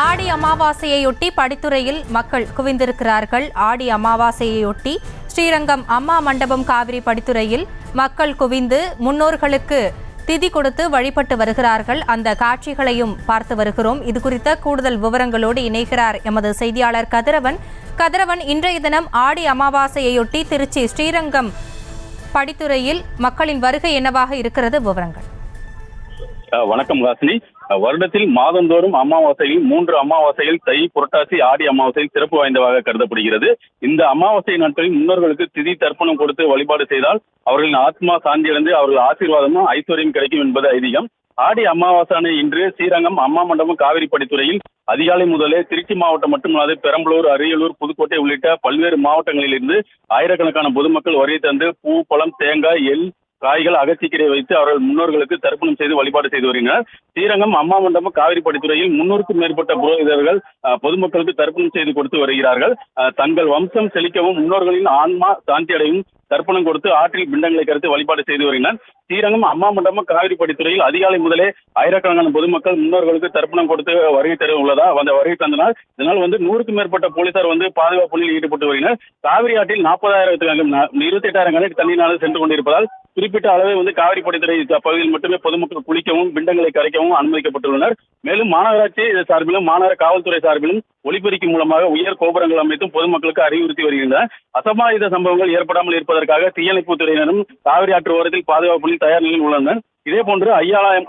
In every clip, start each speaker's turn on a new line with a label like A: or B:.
A: ஆடி அமாவாசையொட்டி படித்துறையில் மக்கள் குவிந்திருக்கிறார்கள். ஆடி அமாவாசையொட்டி ஸ்ரீரங்கம் அம்மா மண்டபம் காவிரி படித்துறையில் மக்கள் குவிந்து முன்னோர்களுக்கு திதி கொடுத்து வழிபட்டு வருகிறார்கள். அந்த காட்சிகளையும் பார்த்து வருகிறோம். இது குறித்த கூடுதல் விவரங்களோடு இணைகிறார் எமது செய்தியாளர் கதிரவன். இன்றைய தினம் ஆடி அமாவாசையொட்டி திருச்சி ஸ்ரீரங்கம் படித்துறையில் மக்களின் வருகை என்னவாக இருக்கிறது? விவரங்கள்.
B: வணக்கம் வாசினி. வருடத்தில் மாதந்தோறும் அமாவாசையில் 3 அமாவாசைகள் தை, புரட்டாசி, ஆடி அமாவாசையில் சிறப்பு வாய்ந்ததாக கருதப்படுகிறது. இந்த அமாவாசை நாட்களில் முன்னோர்களுக்கு திதி தர்ப்பணம் கொடுத்து வழிபாடு செய்தால் அவர்களின் ஆத்மா சாந்தியடைந்து அவர்கள் ஆசீர்வாதமும் ஐஸ்வர்யம் கிடைக்கும் என்பது ஐதீகம். ஆடி அமாவாசை இன்று ஸ்ரீரங்கம் அம்மா மண்டபம் காவிரி படித்துறையில் அதிகாலை முதலே திருச்சி மாவட்டம் மட்டுமல்லாது பெரம்பலூர், அரியலூர், புதுக்கோட்டை உள்ளிட்ட பல்வேறு மாவட்டங்களில் இருந்து ஆயிரக்கணக்கான பொதுமக்கள் வருகை தந்து பூ, பழம், தேங்காய், எள், காய்கள், அகத்திக்கீரை வைத்து அவர்கள் முன்னோர்களுக்கு தர்ப்பணம் செய்து வழிபாடு செய்து வருகின்றனர். ஸ்ரீரங்கம் அம்மா மண்டபம் காவிரி படித்துறையில் 300க்கும் மேற்பட்ட புரோகிதர்கள் பொதுமக்களுக்கு தர்ப்பணம் செய்து கொடுத்து வருகிறார்கள். தங்கள் வம்சம் செழிக்கவும் முன்னோர்களின் ஆன்மா சாந்தி அடையும் தர்ப்பணம் கொடுத்து ஆற்றில் பிண்டங்களை கருத்து வழிபாடு செய்து வருகின்றனர். ஸ்ரீரங்கம் அம்மா மண்டபம் காவிரி படித்துறையில் அதிகாலை முதலே ஆயிரக்கணக்கான பொதுமக்கள் முன்னோர்களுக்கு தர்ப்பணம் கொடுத்து வருகை தர உள்ளதா வருகை தந்தனர். இதனால் 100க்கும் மேற்பட்ட போலீசார் பாதுகாப்பு பணியில் ஈடுபட்டு வருகின்றனர். காவிரி ஆற்றில் 28,000 கணக்கு தண்ணீரானது சென்று கொண்டிருப்பதால் குறிப்பிட்ட அளவை காவிரி படித்துறை பகுதியில் மட்டுமே பொதுமக்கள் குளிக்கவும் பிண்டங்களை கரைக்கவும் அனுமதிக்கப்பட்டுள்ளனர். மேலும் மாநகராட்சி சார்பிலும் மாநகர காவல்துறை சார்பிலும் ஒலிபெருக்கி மூலமாக உயர் கோபுரங்கள் அமைத்தும் பொதுமக்களுக்கு அறிவுறுத்தி வருகின்றனர். அசம்பாவித சம்பவங்கள் ஏற்படாமல் இருப்பதற்காக தீயணைப்பு துறையினரும் காவிரி ஆற்று ஓரத்தில் பாதுகாப்பு பணியில் தயார் நிலையில் உள்ளனர். இதேபோன்று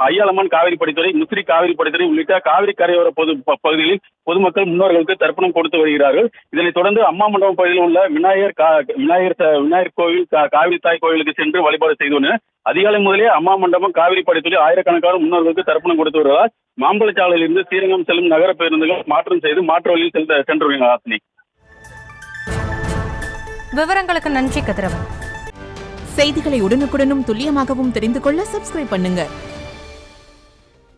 B: ஐயாளம்மன் காவிரி படித்துறை, முசிறி காவிரி படித்துறை உள்ளிட்ட காவிரி கரையோர பகுதிகளில் பொதுமக்கள் முன்னோர்களுக்கு தர்ப்பணம் கொடுத்து வருகிறார்கள். இதனைத் தொடர்ந்து அம்மா மண்டபம் பகுதியில் உள்ள விநாயகர் கோவில், காவிரி தாய் கோவிலுக்கு சென்று வழிபாடு செய்து வந்தனர். அதிகாலை முதலே அம்மா மண்டபம் காவிரி படித்துறை ஆயிரக்கணக்கான முன்னோர்களுக்கு தர்ப்பணம் கொடுத்து வருவதால் மாம்பழச்சாலையில் இருந்து ஸ்ரீரங்கம் செல்லும் நகர பேருந்துகள் மாற்றம் செய்து மாற்று வழியில் சென்று வருகிறார்.
A: விவரங்களுக்கு நன்றி கதிரவன்.
C: செய்திகளை உடனுக்குடனும் துல்லியமாகவும் தெரிந்து கொள்ள சப்ஸ்கிரைப் பண்ணுங்க.